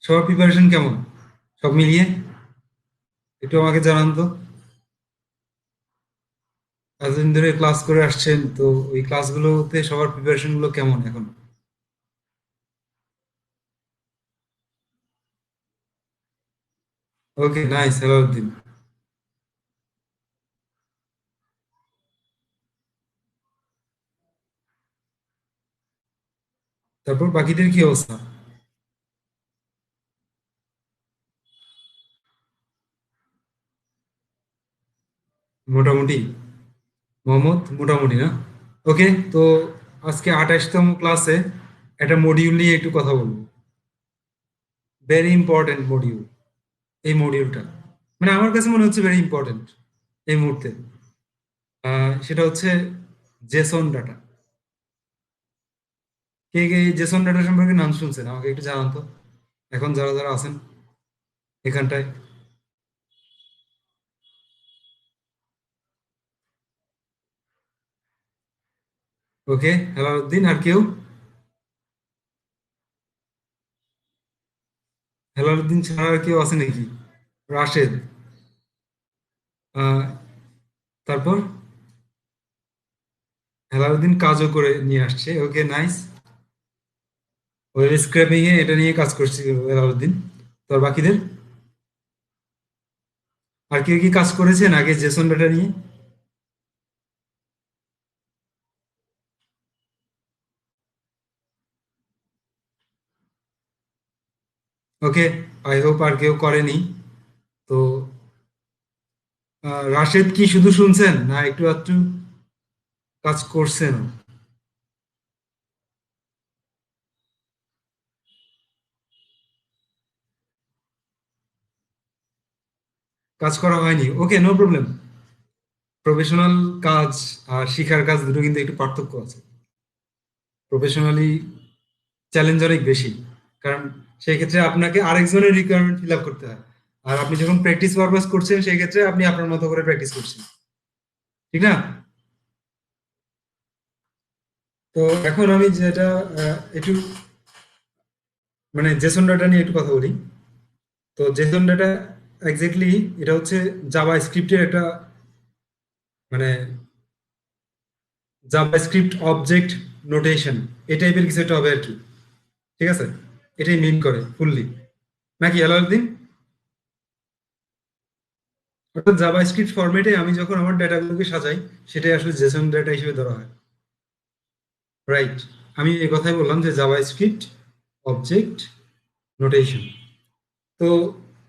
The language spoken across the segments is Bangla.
সবার প্রিপারেশন কেমন? সব মিলিয়ে একটু আমাকে জানান তো। এতদিন ধরে ক্লাস করে আসছেন তো, ওই ক্লাসগুলোতে সবার প্রিপারেশন গুলো কেমন এখন? ওকে, নাইস, সালাউদ্দিন। তারপর বাকিদের কি অবস্থা? মোটামুটি। মোহাম্মদ মোটামুটি না? ওকে, তো আজকে 28তম ক্লাসে একটা মডিউল নিয়ে একটু কথা বলবো। Very important module. এই মডিউলটা মানে আমার কাছে মনে হচ্ছে ভেরি ইম্পর্টেন্ট এই মুহূর্তে। সেটা হচ্ছে জেসন ডাটা। কে কে জেসন ডাটা সম্পর্কে নাম শুনছেন? আমাকে একটু জানান তো, এখন যারা যারা আছেন এখানটায়। ওকে, হেলালুদ্দিন, আর কেউ? হেলালুদ্দিন ছাড়া আর কেউ আছে নাকি? রাশেদ? আহ, তারপর হেলালুদ্দিন কাজও করে নিয়ে আসছে। ওকে, নাইস। ওয়েব স্ক্র্যাপিং এ এটা নিয়ে কাজ করছে হেলালুদ্দিন। তোর বাকিদের আর কেউ কি কাজ করেছেন আগে জেসন ডাটা নিয়ে? ওকে, আই হোপ আর কেউ করেনি। তো রাশেদ কি শুধু শুনছেন না একটু একটু কাজ করছেন? কাজ করা হয়নি? ওকে, নো প্রবলেম। প্রফেশনাল কাজ আর শিখার কাজ দুটো কিন্তু একটু পার্থক্য আছে। প্রফেশনালি চ্যালেঞ্জ অনেক বেশি, কারণ সেই ক্ষেত্রে আপনাকে আরেকজনের রিকোয়ারমেন্ট ফিল আপ করতে হয়। আর আপনি যখন প্র্যাকটিস পারপাস করছেন সেই ক্ষেত্রে আপনি আপনার মতো করে প্র্যাকটিস করছেন, ঠিক না? তো এখন আমি যেটা একটু মানে জেসন ডাটা নিয়ে একটু কথা বলি। তো জেসন ডাটা এক্স্যাক্টলি এটা হচ্ছে জাভা স্ক্রিপ্টের একটা মানে জাভা স্ক্রিপ্ট অবজেক্ট নোটেশন, এই টাইপের কিছু একটা হবে আর কি। ঠিক আছে, এটাই মিন করে ফুললি, নাকি আলাউদ্দিন? অর্থাৎ জাভা স্ক্রিপ্ট ফরম্যাটে আমি যখন আমার ডেটাগুলোকে সাজাই, সেটাই আসলে জেসন ডেটা হিসেবে ধরা হয়। রাইট, আমি এই কথাই বললাম যে জাভা স্ক্রিপ্ট অবজেক্ট নোটেশন। তো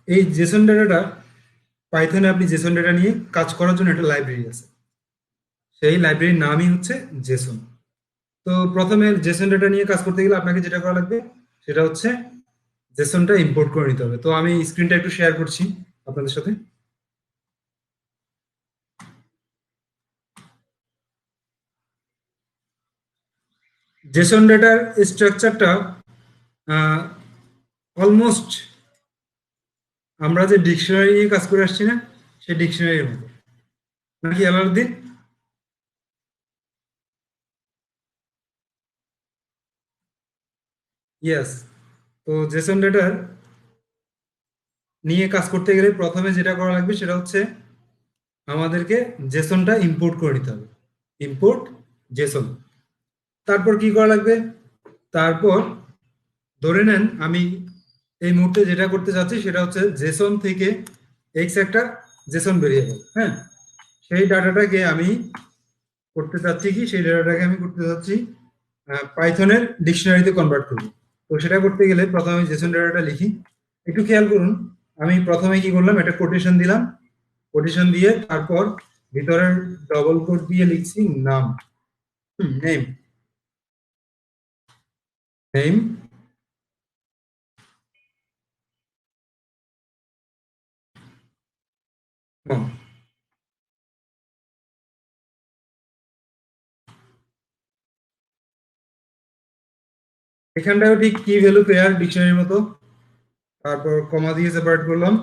এই জেসন ডেটাটা পাইথনে আপনি জেসন ডেটা নিয়ে কাজ করার জন্য একটা লাইব্রেরি আছে। সেই লাইব্রেরির নামই হচ্ছে জেসন। তো প্রথমে জেসন ডেটা নিয়ে কাজ করতে গেলে আপনাকে যেটা করা লাগবে সেটা হচ্ছে জেসনটা ইম্পোর্ট করে নিতে হবে। তো আমি স্ক্রিনটা একটু শেয়ার করছি আপনাদের সাথে। জেসন ডেটার স্ট্রাকচারটা অলমোস্ট আমরা যে ডিকশনারি নিয়ে কাজ করে আসছি না, সেই ডিকশনারির মতো, নাকি আলাউদ্দিন? ইয়েস। তো জেসন ডেটার নিয়ে কাজ করতে গেলে প্রথমে যেটা করা লাগবে সেটা হচ্ছে আমাদেরকে জেসনটা ইম্পোর্ট করে নিতে হবে। Import Jason. তারপর কি করা লাগবে? তারপর ধরে নেন আমি এই মুহূর্তে যেটা করতে চাচ্ছি সেটা হচ্ছে জেসন থেকে এক্স একটা জেসন ভেরিয়েবল, হ্যাঁ, সেই ডাটাটাকে আমি করতে চাচ্ছি কি, সেই ডাটাটাকে আমি করতে চাচ্ছি পাইথনের ডিকশনারিতে কনভার্ট করব। তো সেটা করতে গেলে প্রথমে আমি জেসন ডাটাটা লিখি। একটু খেয়াল করুন, আমি প্রথমে কি করলাম, একটা কোটেশন দিলাম। কোটেশন দিয়ে তারপর ভিতরের ডবল কোট দিয়ে লিখছি নাম, নেম, নেম। এখানটাও ঠিক কি ভ্যালু পেয়ার ডিকশনারির মতো। তারপর কমা দিয়ে সেপারেট করলাম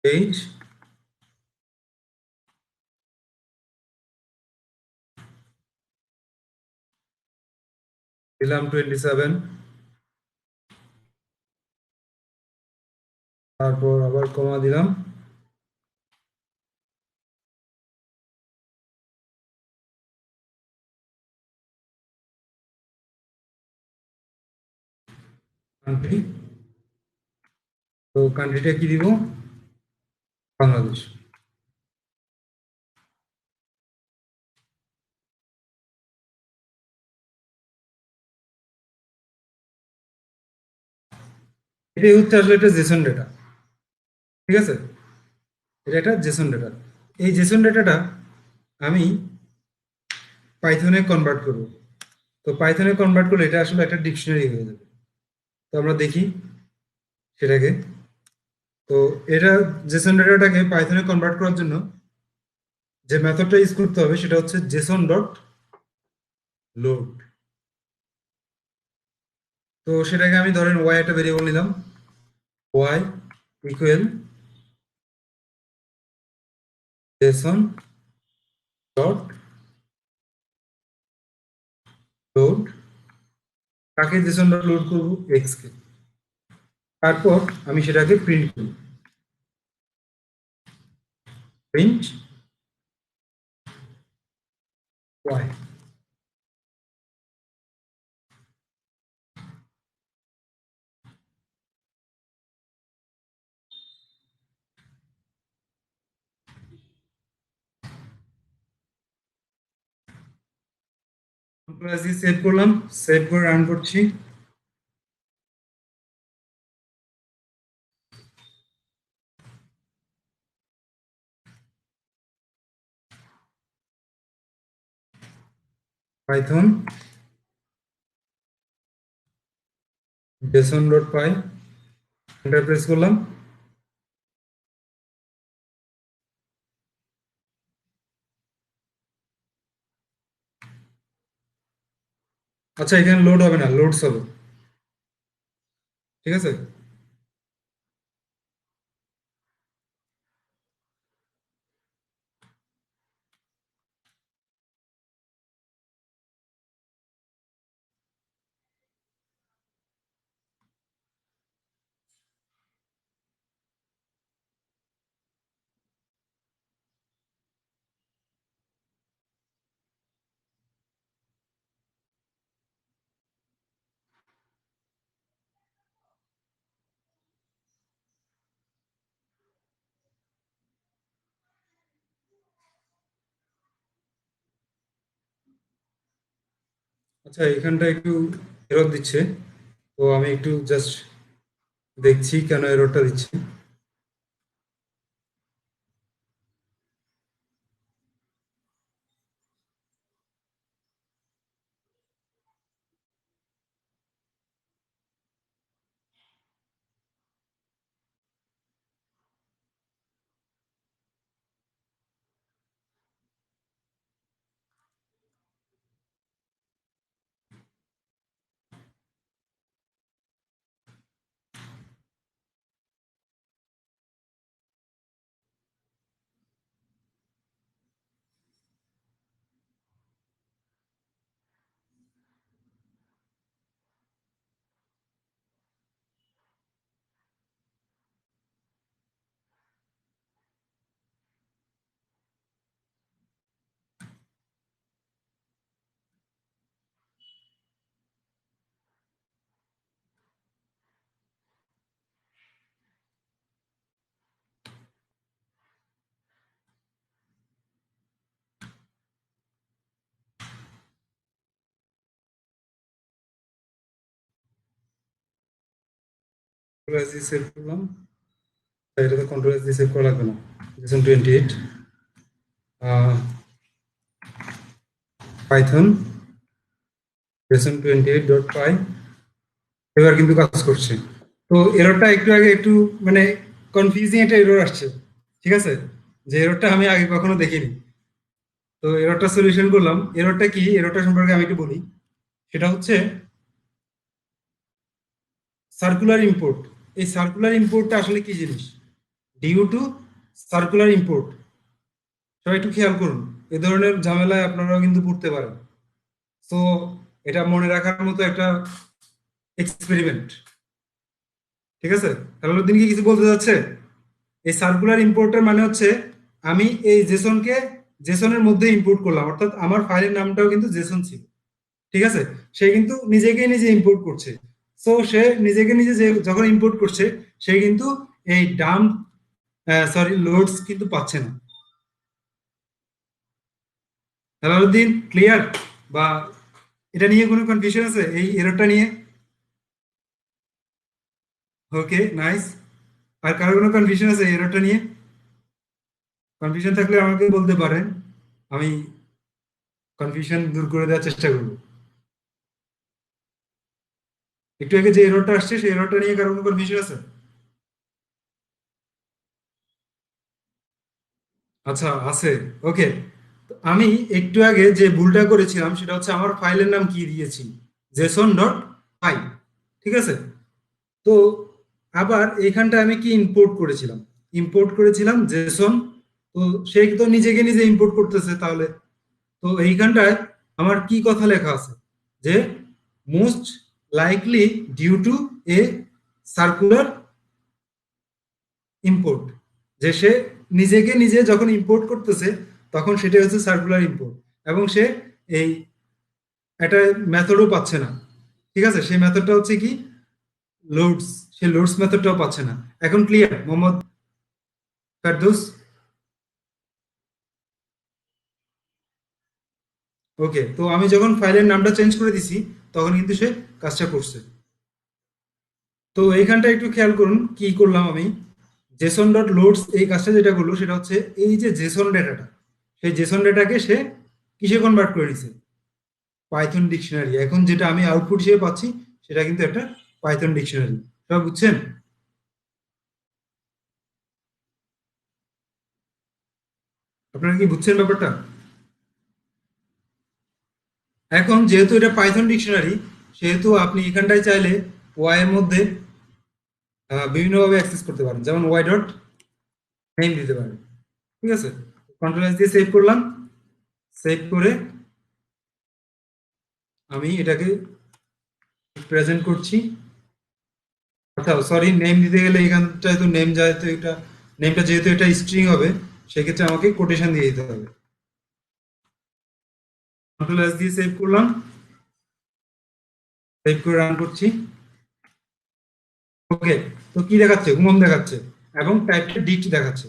এইজ, দিলাম 27। কমা দিলাম, কান্ট্রি। তো কান্ট্রিটা কি দিব, বাংলাদেশ। এটাই হচ্ছে আসলে একটা জেসন ডেটা, ঠিক আছে, এটা একটা জেসন ডেটা। এই জেসন ডেটাটা আমি পাইথনে কনভার্ট করব। তো পাইথনে কনভার্ট করলে এটা আসলে একটা ডিকশনারি হয়ে যাবে। তো আমরা দেখি সেটাকে। তো এটা জেসন ডেটাটাকে পাইথনে কনভার্ট করার জন্য যে মেথডটা ইউজ করতে হবে সেটা হচ্ছে জেসন ডট লোড। তো সেটাকে আমি ধরেন ওয়াই একটা ভেরিয়েবল নিলাম, Y equal JSON dot load. কাকে জেসন ডট লোড করবো, এক্স কে। তারপর আমি সেটাকে প্রিন্ট করি, প্রিন্ট ওয়াই। সেভ করলাম, সেভ করে রান করছি। Python JSON dot py, enter press করলাম। আচ্ছা, এখানে লোড হবে না, লোডস হবে, ঠিক আছে। আচ্ছা, এখানটা একটু এরর দিচ্ছে, তো আমি একটু জাস্ট দেখছি কেন এররটা দিচ্ছে। কন্ট্রোল এস দিয়ে সেভ করলাম, তাই এটা তো কন্ট্রোল এস দিয়ে সেভ করা লাগবে না। জেসন 28 পাইথন জেসন 28 ডট পাই, এবার কিন্তু কাজ করছে। তো এররটা একটু আগে একটু মানে কনফিউজিং একটা এরর আসছে, ঠিক আছে, যে এররটা আমি আগে কখনো দেখিনি। তো এররটা সলিউশন করলাম। এররটা কি, এররটা সম্পর্কে আমি একটু বলি। সেটা হচ্ছে সার্কুলার ইম্পোর্ট। এই সার্কুলার ইম্পোর্টটা আসলে কি জিনিস, ডিউ টু সার্কুলার ইম্পোর্ট। সবাই একটু খেয়াল করুন, এ ধরনের ঝামেলায় আপনারাও কিন্তু পড়তে পারেন। তো এটা মনে রাখার মতো একটা এক্সপেরিমেন্ট, ঠিক আছে। হেলালুদ্দিন কি কিছু বলতে যাচ্ছে? এই সার্কুলার ইম্পোর্টের মানে হচ্ছে আমি এই জেসনকে জেসনের মধ্যে ইম্পোর্ট করলাম, অর্থাৎ আমার ফাইলের নামটাও কিন্তু জেসন ছিল, ঠিক আছে। সে কিন্তু নিজেকে নিজে ইম্পোর্ট করছে। সো সে নিজেকে নিজে যে যখন ইম্পোর্ট করছে, সে কিন্তু এই ডাম্প সরি লোডস কিন্তু পাচ্ছে না। হেলালুদ্দিন, ক্লিয়ার? বা এটা নিয়ে কোনো কনফিউশন আছে এই এররটা নিয়ে? ওকে, নাইস। আর কারো কোনো কনফিউশন আছে এই এররটা নিয়ে? কনফিউশন থাকলে আমাকে বলতে পারেন, আমি কনফিউশন দূর করে দেওয়ার চেষ্টা করবো। একটু আগে যে এররটা আসছে সেই এররটা নিয়ে কারো কোনো কনফিউশন আছে? আচ্ছা, আছে। ওকে, আমি একটু আগে যে ভুলটা করেছিলাম সেটা হচ্ছে আমার ফাইলের নাম কি দিয়েছি, জেসন ডট পাই, ঠিক আছে। তো আবার এইখানটা আমি কি ইম্পোর্ট করেছিলাম, ইম্পোর্ট করেছিলাম জেসন। তো সে তো নিজেকে নিজে ইম্পোর্ট করতেছে তাহলে। তো এইখানটায় আমার কি কথা লেখা আছে যে most likely due to a circular import, যে সে নিজেকে নিজে যখন ইম্পোর্ট করতেছে তখন সেটা হচ্ছে সার্কুলার ইম্পোর্ট, এবং সে এই একটা মেথডও পাচ্ছে না, ঠিক আছে। সেই মেথডটা হচ্ছে কি লোডস, সে লোডস মেথডটাও পাচ্ছে না। এখন ক্লিয়ার মোহাম্মদ ফেরদৌস? ওকে, তো আমি যখন ফাইলের নামটা চেঞ্জ করে দিছি তখন কিন্তু সে কাজটা করছে। তো এইখানটা একটু খেয়াল করুন কি করলাম আমি, জেসন ডট লোডস এই কাজটা যেটা করলো সেটা হচ্ছে এই যে জেসন ডেটাটা, সেই জেসন ডেটাকে সে কিসে কনভার্ট করে নিছে, পাইথন ডিকশনারি। এখন যেটা আমি আউটপুট হিসেবে পাচ্ছি সেটা কিন্তু একটা পাইথন ডিকশনারি। সব বুঝছেন? আপনারা কি বুঝছেন ব্যাপারটা? এখন যেহেতু এটা পাইথন ডিকশনারি, সেহেতু আপনি এখানটায় চাইলে ওয়াই এর মধ্যে বিভিন্নভাবে অ্যাক্সেস করতে পারেন, যেমন ওয়াই ডট নেম দিতে পারেন, ঠিক আছে। কন্ট্রোল এস দিয়ে সেভ করলাম, সেভ করে আমি এটাকে প্রেজেন্ট করছি। আচ্ছা সরি, নেম দিতে গেলে এখানটায় তো নেম যায়, তো এটা নেমটা যেহেতু এটা স্ট্রিং হবে সেক্ষেত্রে আমাকে কোটেশন দিয়ে দিতে হবে। কন্ট্রোল এস দিয়ে সেভ করলাম, সেভ করে রান করছি। ওকে, তো কি দেখাচ্ছে, হুমম দেখাচ্ছে এবং টাইপটা ডিক্ট দেখাচ্ছে।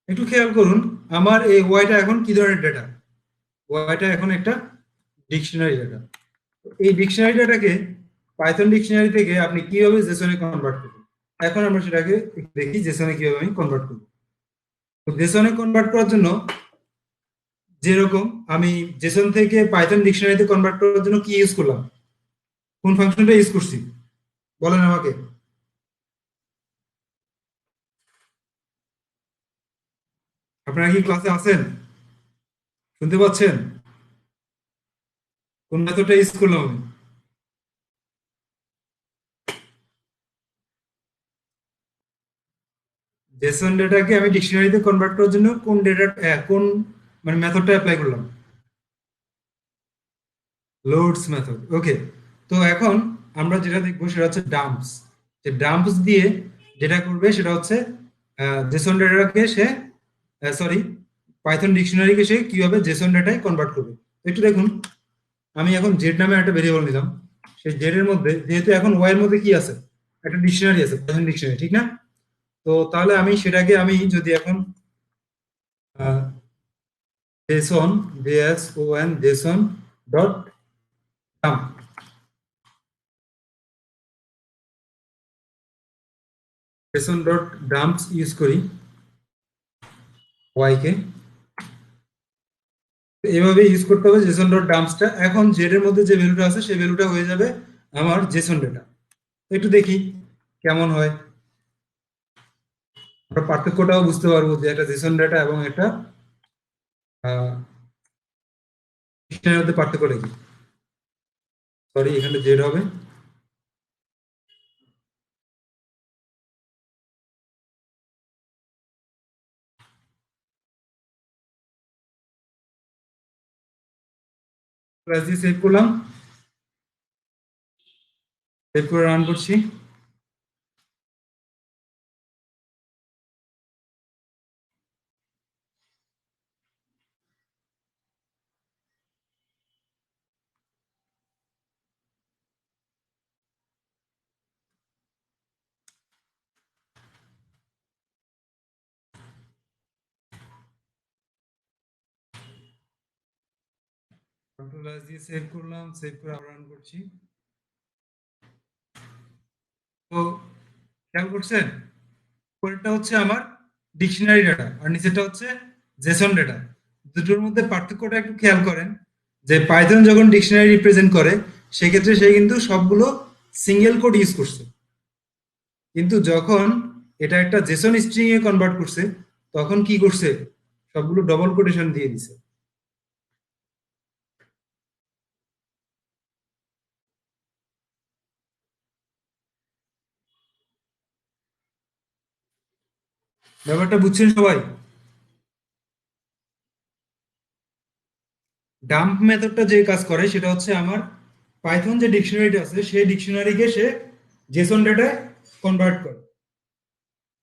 একটু খেয়াল করুন, আমার এই ওয়াইটা এখন কি ধরনের ডেটা, ওয়াইটা এখন একটা ডিকশনারি ডেটা। এই ডিকশনারি ডেটাকে পাইথন ডিকশনারি থেকে আপনি কিভাবে জেসনে কনভার্ট করবেন, এখন আমরা সেটাকে একটু দেখি জেসনে কিভাবে আমি কনভার্ট করব। তো জেসনে কনভার্ট করার জন্য যেরকম আমি জেসন থেকে পাইথন ডিকশনারিতে কনভার্ট করার জন্য কি ইউজ করলাম, কোন ফাংশনটা ইউজ করছি বলেন আমাকে। আপনারা কি ক্লাসে আছেন, শুনতে পাচ্ছেন? কোন মেথডটা ইউজ করলাম আমি? জেসন ডেটাকে আমি ডিকশনারিতে কনভার্ট করার জন্য কোন ডেটা কোন মানে মেথডটা অ্যাপ্লাই করলাম, লোডস মেথড। ওকে, তো এখন আমরা যেটা দেখবো সেটা হচ্ছে ডাম্পস। যে ডাম্পস দিয়ে যেটা করবে সেটা হচ্ছে জেসন ডেটাকে সে সরি পাইথন ডিকশনারিকে সে কিভাবে জেসন ডেটায় কনভার্ট করবে। একটু দেখুন, আমি এখন জেড নামে একটা ভেরিয়েবল নিলাম, সেই জেড এর মধ্যে যেহেতু এখন ওয়াই এর মধ্যে কি আছে, একটা ডিকশনারি আছে, পাইথন ডিকশনারি, ঠিক না? তো তাহলে আমি সেটাকে আমি যদি এখন JSON J S O N JSON dot dump, JSON dot dumps use করি ওয়াই কে, এভাবে ইউজ করতে হবে জেসন ডট ডাম্পসটা। এখন জেড এর মধ্যে যে ভ্যালুটা আছে সেই ভ্যালুটা হয়ে যাবে আমার জেসন ডেটা। একটু দেখি কেমন হয়, আমরা পার্থক্যটাও বুঝতে পারবো যে একটা জেসন ডেটা এবং একটা ডিকশনারির মধ্যে পার্থক্যটা কি। সরি, এখানে জেড হবে। প্লাস দিয়ে সেভ করলাম, সেভ করে রান করছি। কন্ট্রোল এস দিয়ে সেভ করলাম, সেভ করে আবার রান করছি। তো খেয়াল করছেন, পরেরটা হচ্ছে আমার ডিকশনারি ডাটা আর নিচেরটা হচ্ছে জেসন ডাটা। দুটোর মধ্যে পার্থক্যটা একটু খেয়াল করেন, যে পাইথন যখন ডিকশনারি রিপ্রেজেন্ট করে সেক্ষেত্রে সে কিন্তু সবগুলো সিঙ্গেল কোড ইউজ করছে, কিন্তু যখন এটা একটা জেসন স্ট্রিং এ কনভার্ট করছে তখন কি করছে, সবগুলো ডবল কোটেশন দিয়ে দিছে। ব্যাপারটা বুঝছেন সবাই? ডাম্প মেথডটা যে কাজ করে সেটা হচ্ছে আমার পাইথন যে ডিকশনারিটা আছে সেই ডিকশনারিকে সে জেসন ডেটায় কনভার্ট করে।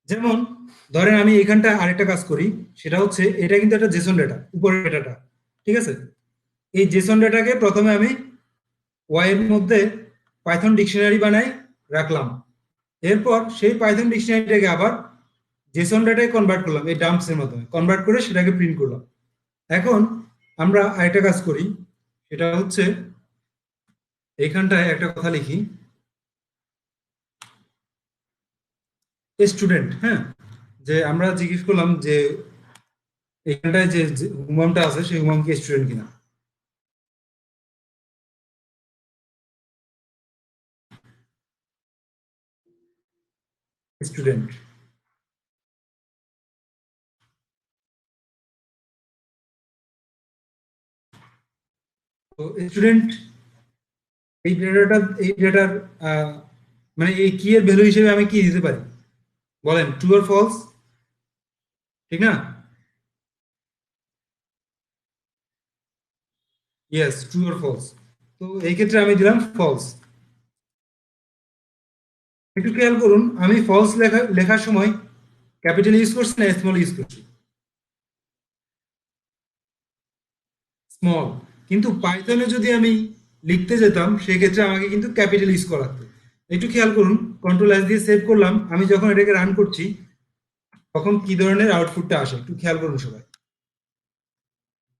যেমন ধরেন আমি এখানটা আরেকটা কাজ করি, সেটা হচ্ছে এটা কিন্তু একটা জেসন ডেটা, উপরের ডেটাটা, ঠিক আছে? এই জেসন ডেটাকে প্রথমে আমি ওয়াই এর মধ্যে পাইথন ডিকশনারি বানাই রাখলাম, এরপর সেই পাইথন ডিকশনারিটাকে আবার জেসন ডেটায় কনভার্ট করলাম এই ডাম্পস এর মাধ্যমে, কনভার্ট করে সেটাকে প্রিন্ট করলাম। এখন আমরা আরেকটা কাজ করি, সেটা হচ্ছে এখানটায় একটা কথা লিখি, স্টুডেন্ট, হ্যাঁ, যে আমরা জিজ্ঞেস করলাম যে এখানটায় যে হুমামটা আছে সেই হুমাম কি স্টুডেন্ট কিনা। স্টুডেন্ট, তো স্টুডেন্ট এই ডেটাটা, এই ডেটার মানে এই কি এর ভ্যালু হিসেবে আমি কি দিতে পারি বলেন, ট্রু আর ফলস, ঠিক না? ইয়েস, ট্রু আর ফলস। তো এই ক্ষেত্রে আমি দিলাম ফলস। একটু খেয়াল করুন, আমি ফলস লেখার সময় ক্যাপিটাল ইউজ করছি না স্মল ইউজ করছি? স্মল। কিন্তু পাইথনে যদি আমি লিখতে যেতাম সেক্ষেত্রে আমাকে কিন্তু ক্যাপিটাল ইউজ করা লাগতো। একটু খেয়াল করুন, কন্ট্রোল এস দিয়ে সেভ করলাম, আমি যখন এটাকে রান করছি তখন কি ধরনের আউটপুটটা আসে একটু খেয়াল করুন সবাই।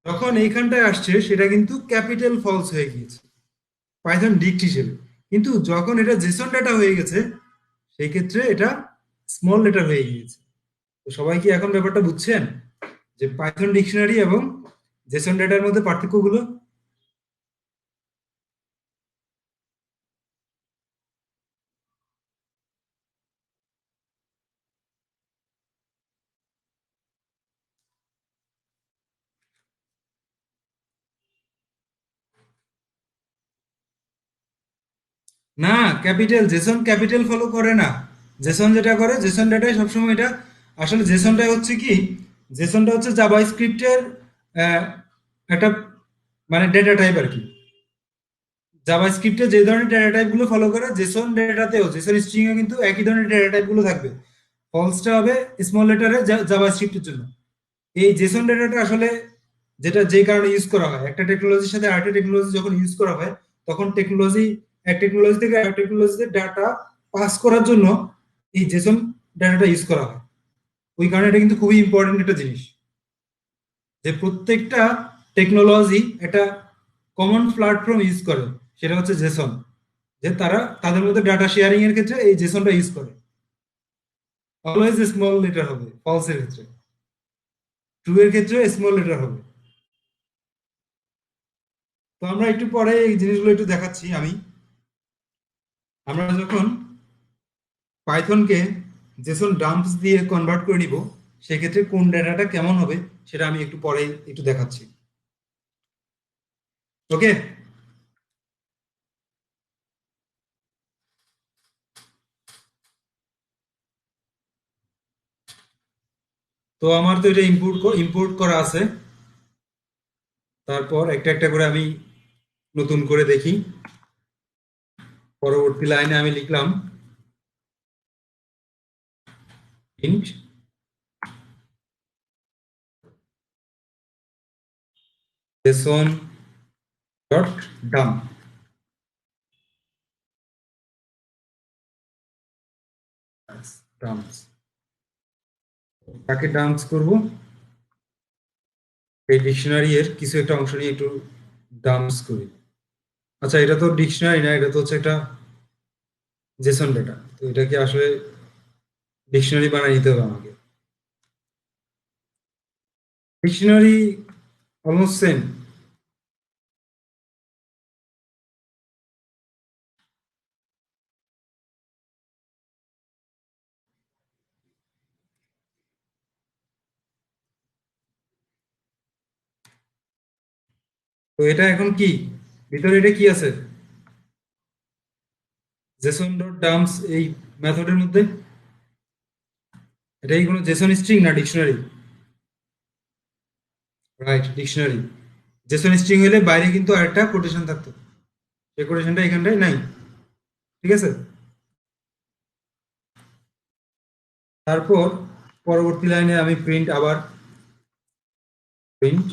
যখন এইখানটায় আসছে সেটা কিন্তু ক্যাপিটাল ফলস হয়ে গিয়েছে পাইথন ডিক্ট হিসেবে, কিন্তু যখন এটা জেসন ডাটা হয়ে গেছে সেই ক্ষেত্রে এটা স্মল লেটার হয়ে গিয়েছে। তো সবাই কি এখন ব্যাপারটা বুঝছেন, যে পাইথন ডিকশনারি এবং জেসন ডাটার মধ্যে পার্থক্যগুলো? না, ক্যাপিটাল জেসন ক্যাপিটাল ফলো করে না। জেসন যেটা করে, জেসন ডাটায় সবসময় এটা, আসলে জেসনটা হচ্ছে কি, জেসনটা হচ্ছে জাভা স্ক্রিপ্টের একটা মানে ডেটা টাইপ আর কি। জাভা স্ক্রিপ্টে যে ধরনের ডেটা টাইপ গুলো ফলো করে জেসন ডেটাতেও, জেসন স্ট্রিং এ কিন্তু একই ধরনের ডেটা টাইপ গুলো থাকবে। ফলসটা হবে স্মল লেটারে জাভা স্ক্রিপ্টের জন্য। এই জেসন ডেটাটা আসলে যেটা যে কারণে ইউজ করা হয়, একটা টেকনোলজির সাথে আরেকটা টেকনোলজি যখন ইউজ করা হয় তখন টেকনোলজি, এক টেকনোলজি থেকে আরেক টেকনোলজিতে ডাটা পাস করার জন্য এই জেসন ডাটাটা ইউজ করা হয়। ওই কারণে এটা কিন্তু খুবই ইম্পর্টেন্ট একটা জিনিস, যে প্রত্যেকটা টেকনোলজি একটা কমন প্ল্যাটফর্ম ইউজ করে, সেটা হচ্ছে জেসন, যে তারা তাদের মধ্যে ডাটা শেয়ারিং এর ক্ষেত্রে এই জেসনটা ইউজ করে। অলওয়েজ স্মল লেটার হবে ফলস এর ক্ষেত্রে, ট্রু এর ক্ষেত্রে স্মল লেটার হবে। তো আমরা একটু পরে এই জিনিসগুলো একটু দেখাচ্ছি আমি। আমরা যখন পাইথনকে জেসন ডাম্পস দিয়ে কনভার্ট করে নিব সেক্ষেত্রে কোন ডেটাটা কেমন হবে সেটা আমি একটু পরে একটু দেখাচ্ছি। ওকে। তো আমার তো এটা ইম্পোর্ট করা আছে, তারপর একটা একটা করে আমি নতুন করে দেখি। পরবর্তী লাইনে আমি লিখলাম int Jason dot dump, dumps, তাকে ডাম্পস করব, এই ডিকশনারি এর কিছু একটা অংশ নিয়ে একটু ডাম্পস করি। আচ্ছা, এটা তো ডিকশনারি না, এটা তো হচ্ছে একটা জেসন ডেটা, তো এটাকে আসলে ডিকশনারি বানিয়ে নিতে হবে আমাকে। Dictionary almost same. তো এটা এখন কি, ভিতরে এটা কি আছে, জেসন ডট ডাম্পস এই মেথডের মধ্যে? এটা কি কোনো জেসন স্ট্রিং না dictionary? Right, dictionary. Jason string হলে বাইরে কিন্তু আরেকটা কোটেশন থাকতো, সেই কোটেশনটা এখানটায় নাই। ঠিক আছে। তারপর পরবর্তী লাইনে আমি প্রিন্ট, আবার প্রিন্ট,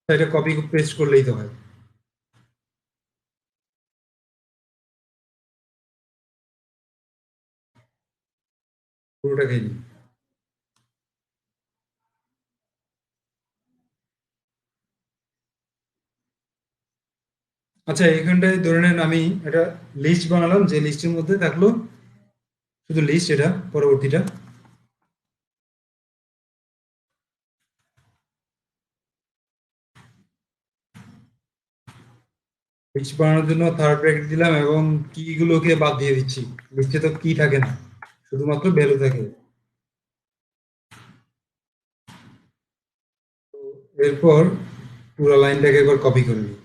এটা কপি পেস্ট করলেই তো হয়। পুরোটা খেয়ে নিই। আচ্ছা, এখানটায় ধরে নেন আমি একটা লিস্ট বানালাম, যে লিস্টের মধ্যে থাকলো শুধু লিস্ট, এটা পরবর্তীটা। লিস্ট বানানোর জন্য থার্ড ব্র্যাকেট দিলাম এবং কি গুলোকে বাদ দিয়ে দিচ্ছি। লিস্টে তো কি থাকে না, শুধুমাত্র ভ্যালু থাকে। এরপর পুরো লাইনটাকে একবার কপি করে নিই।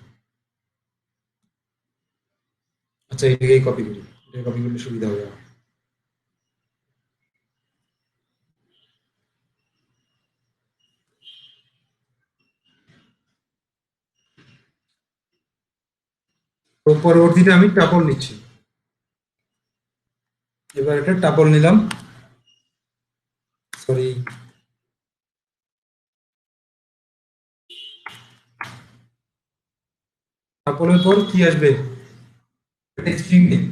আচ্ছা, এটাকেই কপি করি, এটা কপি করলে সুবিধা হবে আমার। তো পরবর্তীতে আমি টাপল নিচ্ছি। এবার একটা টাপল নিলাম, সরি। টাপলের পর কি আসবে, একটা স্ট্রিং নেই।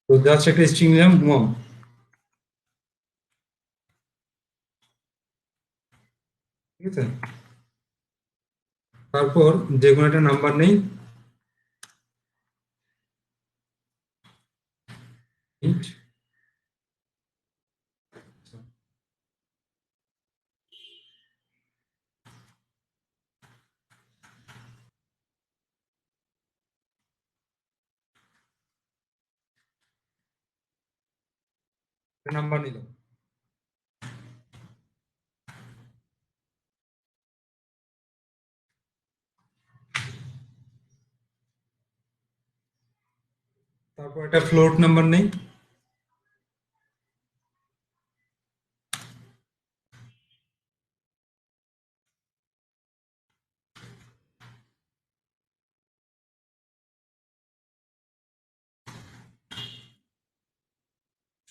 তো জাস্ট একটা স্ট্রিং নিলাম, মম। ঠিক আছে। তারপর যে কোনো একটা নাম্বার নেই, int, নাম্বার নিলাম। তারপর একটা ফ্লোট নাম্বার নেই,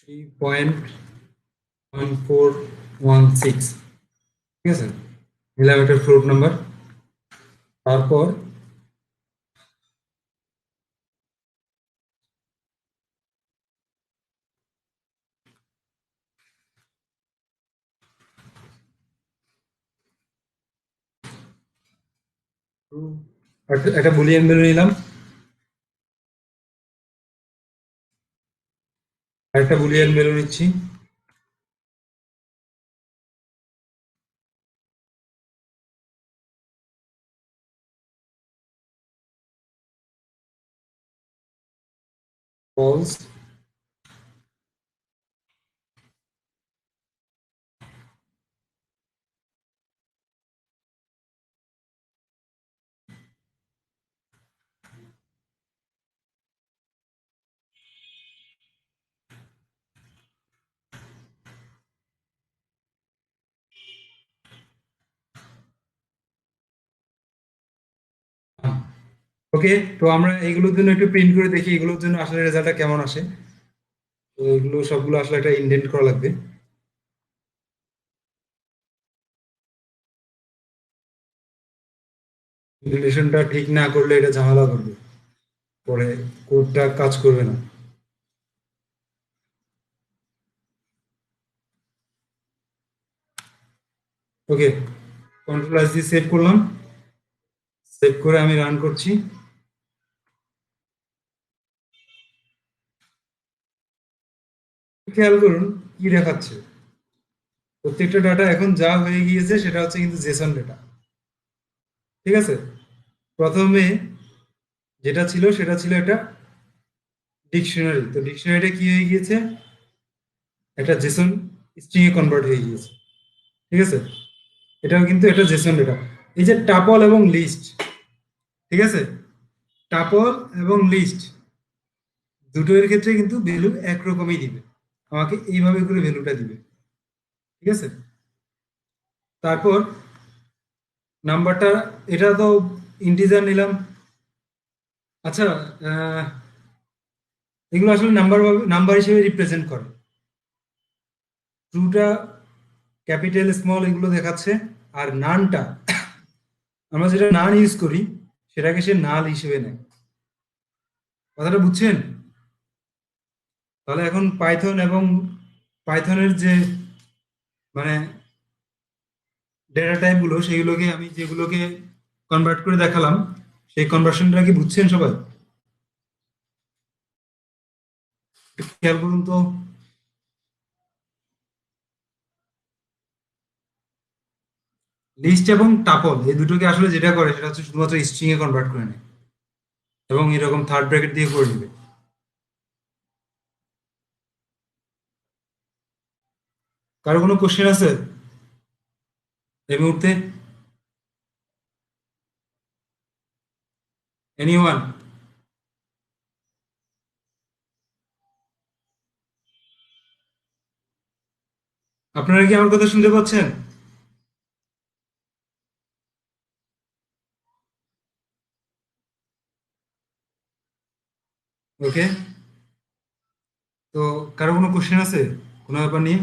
3.1416। ঠিক আছে, নিলাম একটা ফ্লোট নাম্বার। তারপর একটা বুলিয়ান ভ্যালু নিলাম, আরেকটা বুলিয়ান ভ্যালু নিচ্ছি, ফলস। ওকে, তো আমরা এগুলোর জন্য একটু প্রিন্ট করে দেখি এগুলোর জন্য আসলে রেজাল্টটা কেমন আসে। তো এগুলো সবগুলো আসলে একটা ইন্ডেন্ট করা লাগবে। রিলেশনটা ঠিক না করলে এটা ঝামেলা করবে, পরে কোডটা কাজ করবে না। ওকে, কন্ট্রোল এস দিয়ে সেভ করলাম। সেভ করে আমি রান করছি। খেয়াল করুন কি দেখাচ্ছে, প্রত্যেকটা ডাটা এখন যা হয়ে গিয়েছে সেটা হচ্ছে কিন্তু জেসন ডেটা। ঠিক আছে, প্রথমে যেটা ছিল সেটা ছিল একটা ডিকশনারি, তো ডিকশনারিটা কি হয়ে গিয়েছে, একটা জেসন স্ট্রিং এ কনভার্ট হয়ে গিয়েছে। ঠিক আছে, এটাও কিন্তু একটা জেসন ডেটা। এই যে টাপল এবং লিস্ট, ঠিক আছে, টাপল এবং লিস্ট দুটোর ক্ষেত্রে কিন্তু ভ্যালু একরকমই দিবে, আমাকে এইভাবে করে ভ্যালুটা দিবে। ঠিক আছে, তারপর নাম্বারটা, এটা তো ইন্টিজার নিলাম। আচ্ছা, আহ, এগুলো আসলে নাম্বার নাম্বার হিসেবে রিপ্রেজেন্ট করে। ট্রুটা ক্যাপিটাল স্মল এগুলো দেখাচ্ছে, আর নানটা আমরা যেটা নান ইউজ করি সেটাকে সে নাল হিসেবে নেয়। কথাটা বুঝছেন? তাহলে এখন পাইথন এবং পাইথনের যে মানে ডেটা টাইপ গুলো সেগুলোকে আমি যেগুলোকে কনভার্ট করে দেখালাম, সেই কনভার্সনটা কি বুঝছেন সবাই? একটু খেয়াল করুন তো। লিস্ট এবং টাপল এই দুটোকে আসলে যেটা করে সেটা হচ্ছে শুধুমাত্র স্ট্রিং এ কনভার্ট করে নেয় এবং এরকম থার্ড ব্র্যাকেট দিয়ে করে দিবে। কারো কোনো কোশ্চেন আছে এই মুহূর্তে? এনিওয়ান? আপনারা কি আমার কথা শুনতে পাচ্ছেন? ওকে, তো কারো কোনো কোশ্চেন আছে কোনো ব্যাপার নিয়ে?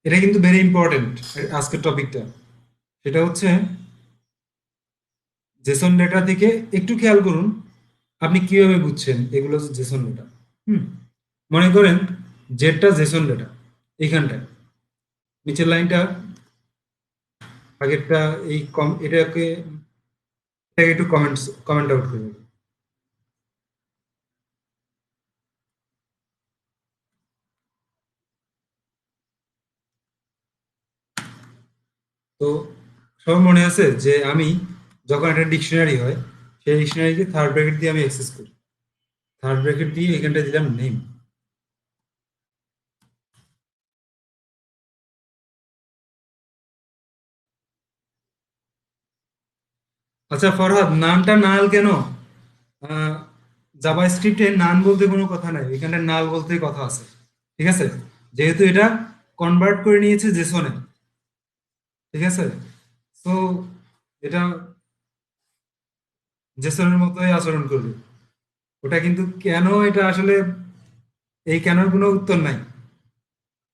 এটা কিন্তু ভেরি ইম্পর্টেন্ট আজকের টপিকটা। সেটা হচ্ছে জেসন ডেটা থেকে একটু খেয়াল করুন আপনি কিভাবে বুঝছেন এগুলো হচ্ছে জেসন ডেটা। হুম, মনে করেন জেডটা জেসন ডেটা, এইখানটায় নিচের লাইনটা আগেরটা, এই কম এটাকে একটু কমেন্ট আউট করে দেবেন। তো সবার মনে আছে যে আমি যখন একটা ডিকশনারি হয় সেই ডিকশনারিকে থার্ড ব্র্যাকেট দিয়ে আমি অ্যাক্সেস করি, থার্ড ব্র্যাকেট দিয়ে এখানটা দিলাম নেম। আচ্ছা ফরহাদ, নামটা নাল কেন? জাভা স্ক্রিপ্টে নান বলতে কোনো কথা নাই, এখানে নাল বলতে কথা আছে। ঠিক আছে, যেহেতু এটা কনভার্ট করে নিয়েছে জেসনে। ঠিক আছে, তো এটা জেসনের মতোই আচরণ করবে। ওটা কিন্তু কেন, এটা আসলে এই কেনর কোনো উত্তর নাই।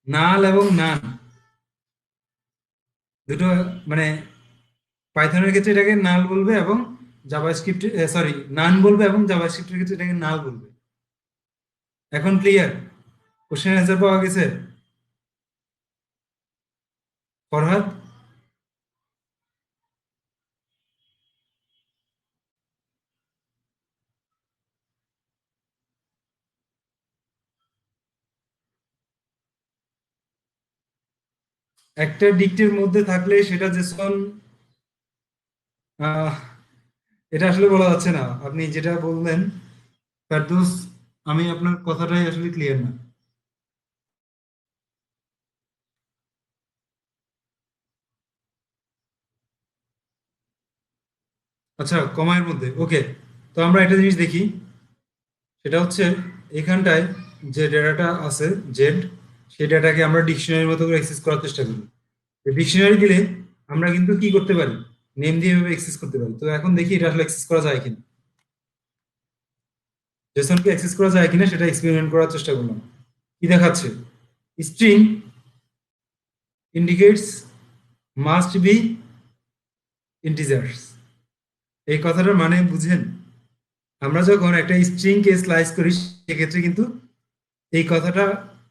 নাল এবং নান দুটো মানে পাইথনের ক্ষেত্রে এটাকে নাল বলবে এবং জাভাস্ক্রিপ্ট, সরি, নান বলবে এবং জাভাস্ক্রিপ্টের ক্ষেত্রে এটাকে নাল বলবে। এখন ক্লিয়ার? কোশ্চেন অ্যান্সার পাওয়া গেছে ফরহাদ? একটা ডিক্টের মধ্যে থাকলে সেটা জেসন, আহ, এটা আসলে বলা যাচ্ছে না। আপনি যেটা বললেন ফেরদৌস, আমি আপনার কথাটাই আসলে ক্লিয়ার না। আচ্ছা, কমায়ের মধ্যে, ওকে। তো আমরা একটা জিনিস দেখি, সেটা হচ্ছে এখানটায় যে ডেটাটা আছে জেড, সেই ডেটাকে আমরা ডিকশনারির মতো করে অ্যাক্সেস করার চেষ্টা করি। ডিকশনারি দিলে আমরা কিন্তু কি করতে পারি, নেম দিয়ে এভাবে অ্যাক্সেস করতে পারি। তো এখন দেখি এটা আসলে অ্যাক্সেস করা যায় কিনা, জেসনকে অ্যাক্সেস করা যায় কিনা সেটা এক্সপেরিমেন্ট করার চেষ্টা করলাম। কি দেখাচ্ছে, string indicates must be integers. এই কথাটার মানে বুঝেন? আমরা যখন একটা স্ট্রিং কে স্লাইস করি সেক্ষেত্রে কিন্তু এই কথাটা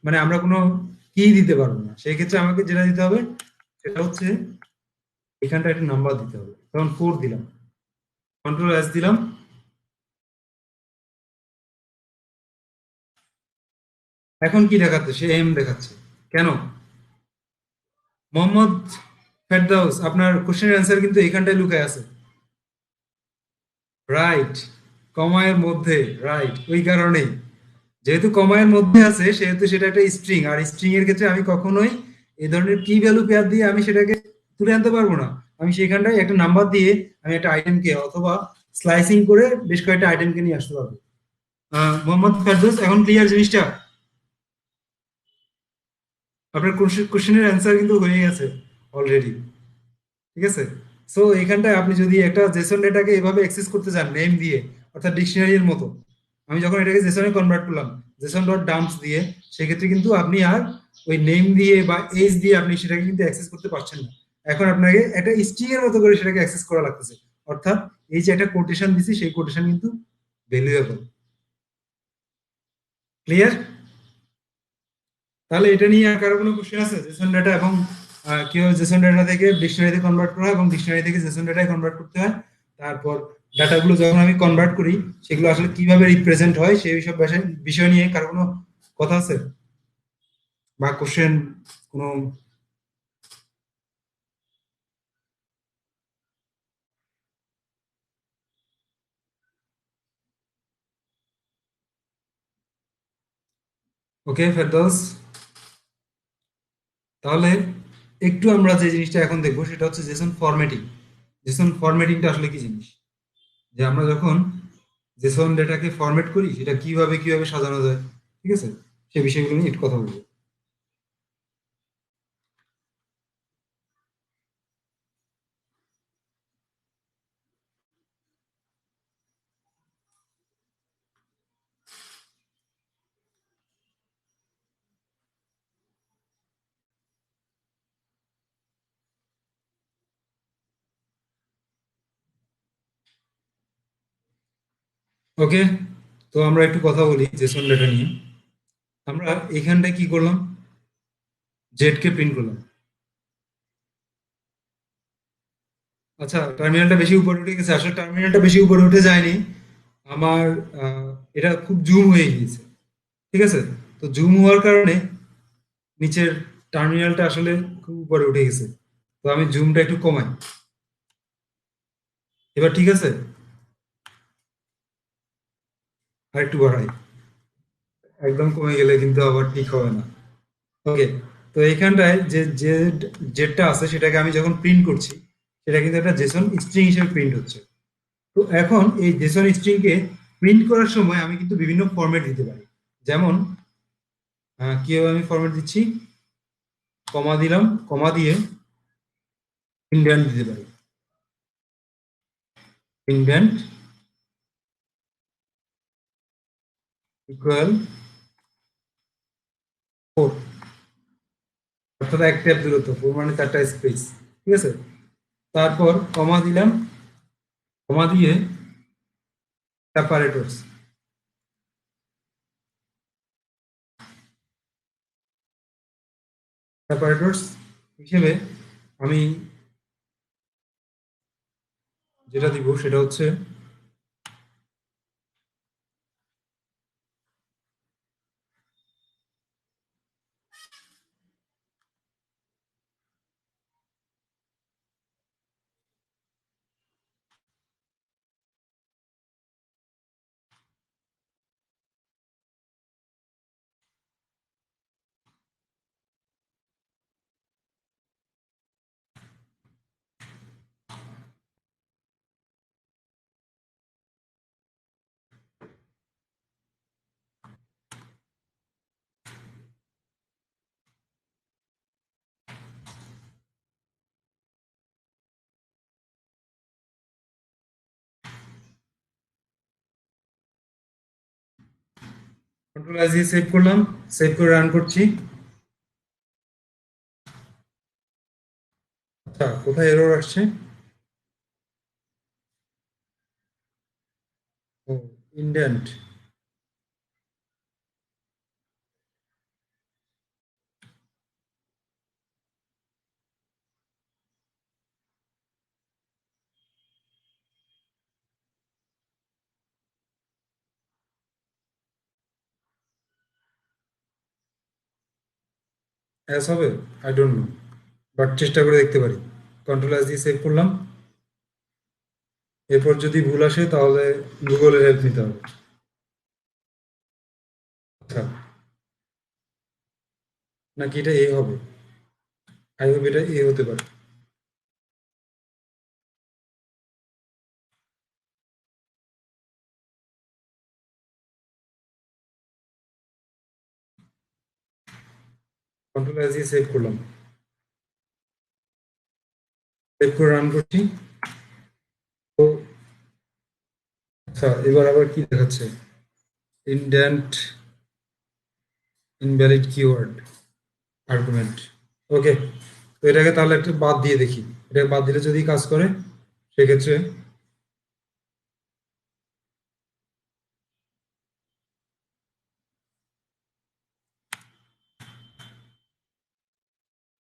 মানে আমরা কোনো কি দিতে পারবো না, সেই ক্ষেত্রে আমাকে যেটা দিতে হবে সেটা হচ্ছে এখানটা একটা নাম্বার দিতে হবে। তখন 4 দিলাম, কন্ট্রোল এস দিলাম। এখন কি দেখাচ্ছে? সে এম দেখাচ্ছে। কেন? মোহাম্মদ ফেরদাউস, আপনার কোশ্চেনের অ্যান্সার কিন্তু এখানটায় লুকায় আছে। রাইট, কমায়ের মধ্যে। রাইট, ওই কারণেই, যেহেতু কমায়ের মধ্যে আছে সেহেতু সেটা একটা স্ট্রিং, আর স্ট্রিং এর ক্ষেত্রে আমি কখনোই এই ধরনের কি ভ্যালু পেয়ার দিয়ে আমি সেটাকে তুলে আনতে পারবো না। আমি সেখানটায় একটা নাম্বার দিয়ে আমি একটা আইটেমকে অথবা স্লাইসিং করে বেশ কয়েকটা আইটেমকে নিয়ে আসতে পারবো। মোহাম্মদ ফেরদৌস, এখন ক্লিয়ার জিনিসটা? আপনার কোশ্চেনের অ্যান্সার কিন্তু হয়ে গেছে অলরেডি। ঠিক আছে। সো এখানটায় আপনি যদি একটা জেসন ডেটাকে এভাবে অ্যাক্সেস করতে চান নেম দিয়ে, অর্থাৎ ডিকশনারির মতো, আমি যখন এটাকে জেসনে কনভার্ট করলাম জেসন ডট ডাম্পস দিয়ে, সেক্ষেত্রে কিন্তু আপনি আর ওই নেম দিয়ে বা এজ দিয়ে আপনি সেটাকে কিন্তু অ্যাক্সেস করতে পারছেন না। এখন আপনাকে একটা স্ট্রিং এর মতো করে সেটাকে অ্যাক্সেস করা লাগতেছে। অর্থাৎ এই যে একটা কোটেশন দিছি সেই কোটেশন কিন্তু ভ্যালুয়েবল। ক্লিয়ার? তাহলে এটা নিয়ে আর কারো কোনো কোশ্চেন আছে? জেসন ডাটা এবং কিভাবে জেসন ডাটা থেকে ডিকশনারিতে কনভার্ট করা হয় এবং ডিকশনারি থেকে জেসন ডাটায় কনভার্ট করতে হয়, তারপর ডাটাগুলো যখন আমি কনভার্ট করি সেগুলো আসলে কিভাবে রিপ্রেজেন্ট হয় সেই সব বিষয় নিয়ে কারো কোনো কথা আছে বা কোশ্চেন কোনো? ওকে ফেরদৌস, তাহলে একটু আমরা যে জিনিসটা এখন দেখবো সেটা হচ্ছে জেসন ফরম্যাটিং। জেসন ফরম্যাটিংটা আসলে কি জিনিস, যে আমরা যখন জেসন ডেটাকে ফরম্যাট করি সেটা কিভাবে কিভাবে সাজানো যায়, ঠিক আছে, সেই বিষয়গুলো নিয়ে একটু কথা বলবো। ওকে, তো আমরা একটু কথা বলি জেসন ডেটা নিয়ে। আমরা এখানটায় কি করলাম, জেড কে প্রিন্ট করলাম। আচ্ছা, টার্মিনালটা বেশি উপরে উঠে গেছে। আসলে টার্মিনালটা বেশি উপরে উঠে যায়নি, আমার এটা খুব জুম হয়ে গিয়েছে। ঠিক আছে, তো জুম হওয়ার কারণে নিচের টার্মিনালটা আসলে খুব উপরে উঠে গেছে। তো আমি জুমটা একটু কমাই, এবার ঠিক আছে, আর একটু বাড়াই। একদম কমে গেলে কিন্তু আবার ঠিক হবে না। ওকে, তো এইখানটায় যে যে জেডটা আছে সেটাকে আমি যখন প্রিন্ট করছি সেটা কিন্তু একটা জেসন স্ট্রিং হিসেবে প্রিন্ট হচ্ছে। তো এখন এই জেসন স্ট্রিংকে প্রিন্ট করার সময় আমি কিন্তু বিভিন্ন ফরম্যাট দিতে পারি। যেমন কিভাবে আমি ফরম্যাট দিচ্ছি, কমা দিলাম, কমা দিয়ে ইন্ডেন্ট দিতে পারি। ইন্ডেন্ট ইকুয়াল 4, অর্থাৎ এক ট্যাব দূরত্ব, 4 মানে 4টা স্পেস। ঠিক আছে, তারপর কমা দিলাম, কমা দিয়ে সেপারেটরস, সেপারেটরস হিসেবে আমি যেটা দিব সেটা হচ্ছে কন্ট্রোল আই দিয়ে সেভ করলাম, সেভ করে রান করছি। আচ্ছা, কোথায় এরর আসছে? ও, ইন্ডেন্ট। অ্যাস হবে, আই ডোন্ট নো, বাট চেষ্টা করে দেখতে পারি। কন্ট্রোল এস দিয়ে সেভ করলাম। এরপর যদি ভুল আসে তাহলে গুগলের হেল্প নিতে হবে। আচ্ছা, নাকি এটা এ হবে? আই হোপ এটা এ হতে পারে। কন্ট্রোল এস দিয়ে সেভ করলাম, সেভ করে রান করছি। তো আচ্ছা, এবার আবার কি দেখাচ্ছে? Indent invalid keyword argument. Okay, তো এটাকে তাহলে একটু বাদ দিয়ে দেখি। এটাকে বাদ দিলে যদি কাজ করে সেক্ষেত্রে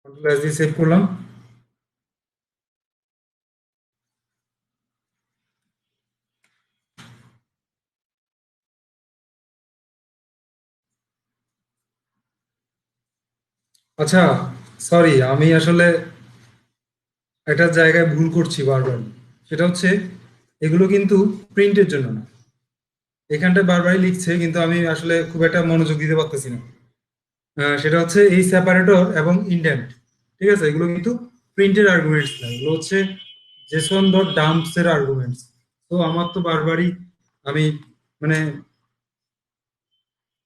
কন্ট্রোল এস দিয়ে সেভ করলাম। আচ্ছা, সরি, আমি আসলে একটা জায়গায় ভুল করছি বারবার। সেটা হচ্ছে এগুলো কিন্তু প্রিন্টের জন্য না। এখানটা বারবারই লিখছে কিন্তু আমি আসলে খুব একটা মনোযোগ দিতে পারতেছি না। সেটা হচ্ছে এই সেপারেটর এবং ইন্ডেন্ট, ঠিক আছে, এগুলো কিন্তু প্রিন্টের আর্গুমেন্টস না, এগুলো হচ্ছে জেসন ডট ডাম্পস এর আর্গুমেন্টস। তো আমার তো বারবারই আমি মানে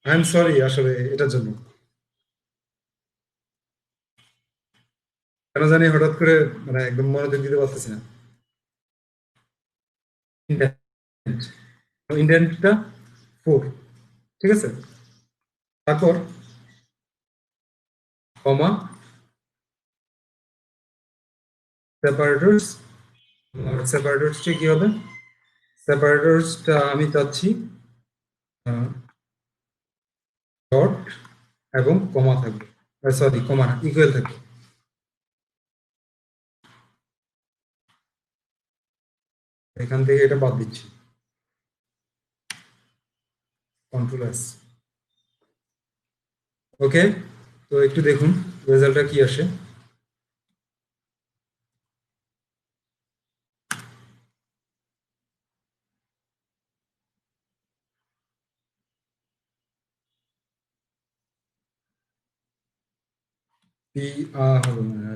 আই এম সরি আসলে এটার জন্য। কেন জানি হঠাৎ করে একদম মনোযোগ দিতে পারতেছি না। ইন্ডেন্ট, ইন্ডেন্টটা 4, ঠিক আছে। তারপর কমা, সেপারেটরস। সেপারেটরসটা কি হবে? সেপারেটরসটা আমি চাচ্ছি ডট এবং কমা থাকবে, সরি কমা না, ইকুয়াল থাকবে। এখান থেকে এটা বাদ দিচ্ছি, কন্ট্রোল এস। ওকে, তো একটু দেখুন রেজাল্টটা কি আসে। পি হবে না।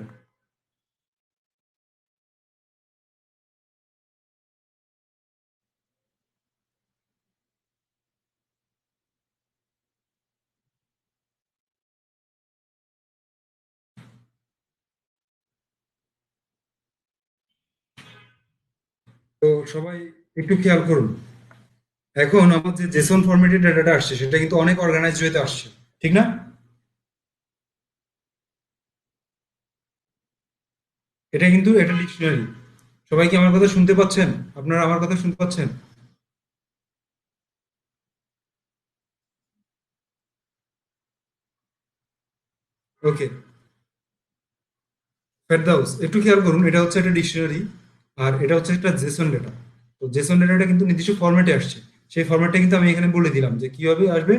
তো সবাই একটু খেয়াল করুন, এখন আমার যে জেসন ফরম্যাটের ডাটাটা আসছে সেটা কিন্তু অনেক অর্গানাইজ ওয়েতে আসছে, ঠিক না? এটা কিন্তু এটা ডিকশনারি। সবাই কি আমার কথা শুনতে পাচ্ছেন? আপনারা আমার কথা শুনতে পাচ্ছেন? ওকে, ফেরদাউস একটু খেয়াল করুন, এটা হচ্ছে একটা ডিকশনারি আর এটা হচ্ছে একটা জেসন ডেটা। তো জেসন ডেটাটা কিন্তু নির্দিষ্ট ফরম্যাটে আসছে। সেই ফরম্যাটটা কিন্তু আমি এখানে বলে দিলাম যে কিভাবে আসবে।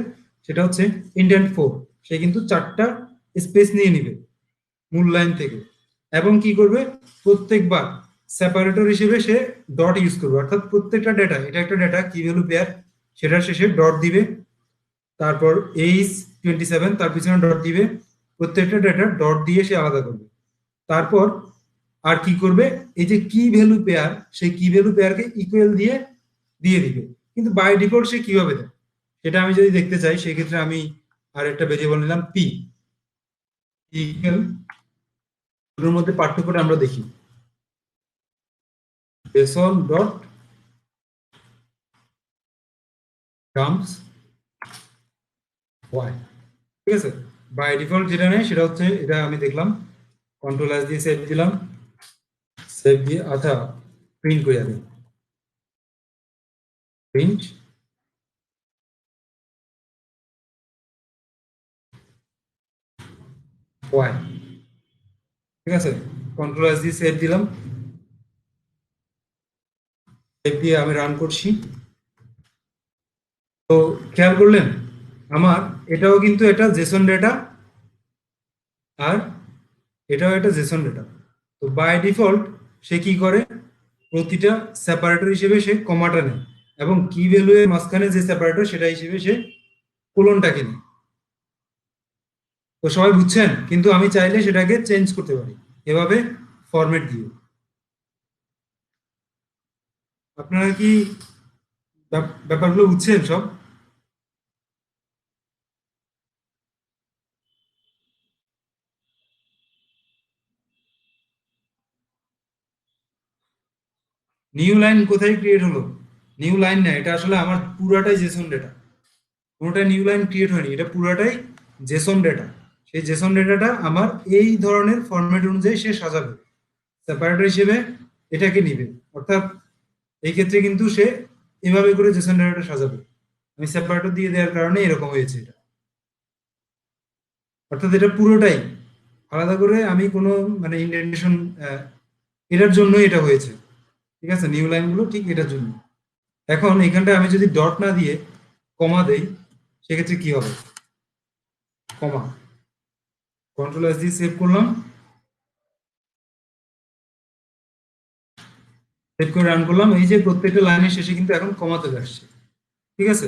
সেটা হচ্ছে ইন্ডেন্ট 4, সে কিন্তু 4টা স্পেস নিয়ে নিবে মূল লাইন থেকে, এবং কি করবে, প্রত্যেকবার সেপারেটর হিসেবে সে ডট ইউজ করবে, অর্থাৎ প্রত্যেকটা ডেটা, এটা একটা ডেটা কি ভ্যালু পেয়ার, সেটার শেষে ডট দিবে। তারপর এইচ 27 তার পিছনে ডট দিবে। প্রত্যেকটা ডেটা ডট দিয়ে সে আলাদা করবে। তারপর আর কি করবে, এই যে কি ভ্যালু পেয়ার, সেই কি ভ্যালু পেয়ারকে ইকুয়াল দিয়ে দিয়ে দিবে। কিন্তু বাই ডিফল্ট সে কিভাবে দেয় সেটা আমি যদি দেখতে চাই, সেক্ষেত্রে আমি আর একটা ভেরিয়েবল নিলাম পি ইকুয়াল। দুটোর মধ্যে পার্থক্যটা আমরা দেখি, জেসন ডট ডাম্পস ওয়াই, ঠিক আছে। বাই ডিফল্ট যেটা নেই সেটা হচ্ছে এটা আমি দেখলাম, কন্ট্রোল এস দিয়ে সেভ দিলাম। সেভ দিয়ে আচ্ছা প্রিন্ট করে যাবে, প্রিন্ট ওয়াই, ঠিক আছে। কন্ট্রোল এস দিয়ে সেভ দিলাম, সেভ দিয়ে আমি রান করছি। তো খেয়াল করলেন আমার এটাও কিন্তু এটা জেসন ডেটা আর এটাও একটা জেসন ডেটা। তো বাই ডিফল্ট সে কি করে, প্রতিটা সেপারেটর হিসেবে সে কমাটা নেয়, এবং কি ভ্যালু এর মাঝখানে যে সেপারেটর সেটা হিসেবে সে কোলনটাকে নেয়। তো সবাই বুঝছেন, কিন্তু আমি চাইলে সেটাকে চেঞ্জ করতে পারি এভাবে, ফরম্যাট দিয়ে। আপনারা কি ব্যাপারগুলো বুঝছেন সব? নিউ লাইন কোথায় ক্রিয়েট হলো? নিউ লাইন না, এটা আসলে আমার পুরাটাই জেসন ডেটা। কোনোটা নিউ লাইন ক্রিয়েট হয়নি, এটা পুরাটাই জেসন ডেটা। সেই জেসন ডেটাটা আমার এই ধরনের ফরম্যাট অনুযায়ী সে সাজাবে, সেপারেটর হিসেবে এটাকে নিবে। অর্থাৎ এই ক্ষেত্রে কিন্তু সে এভাবে করে জেসন ডেটাটা সাজাবে। আমি সেপারেটর দিয়ে দেওয়ার কারণে এরকম হয়েছে এটা। অর্থাৎ এটা পুরোটাই আলাদা করে, আমি কোনো মানে ইন্ডেন্টেশন, এটার জন্যই এটা হয়েছে। ঠিক আছে, নিউ লাইনগুলো ঠিক এটার জন্য। এখন এখানটা আমি যদি ডট না দিয়ে কমা দেই, সেক্ষেত্রে কি হবে? কমা, কন্ট্রোল এস দিয়ে সেভ করলাম, সেভ করে রান করলাম, এই যে প্রত্যেকটা লাইনের শেষে কিন্তু এখন কমা চলে আসছে। ঠিক আছে,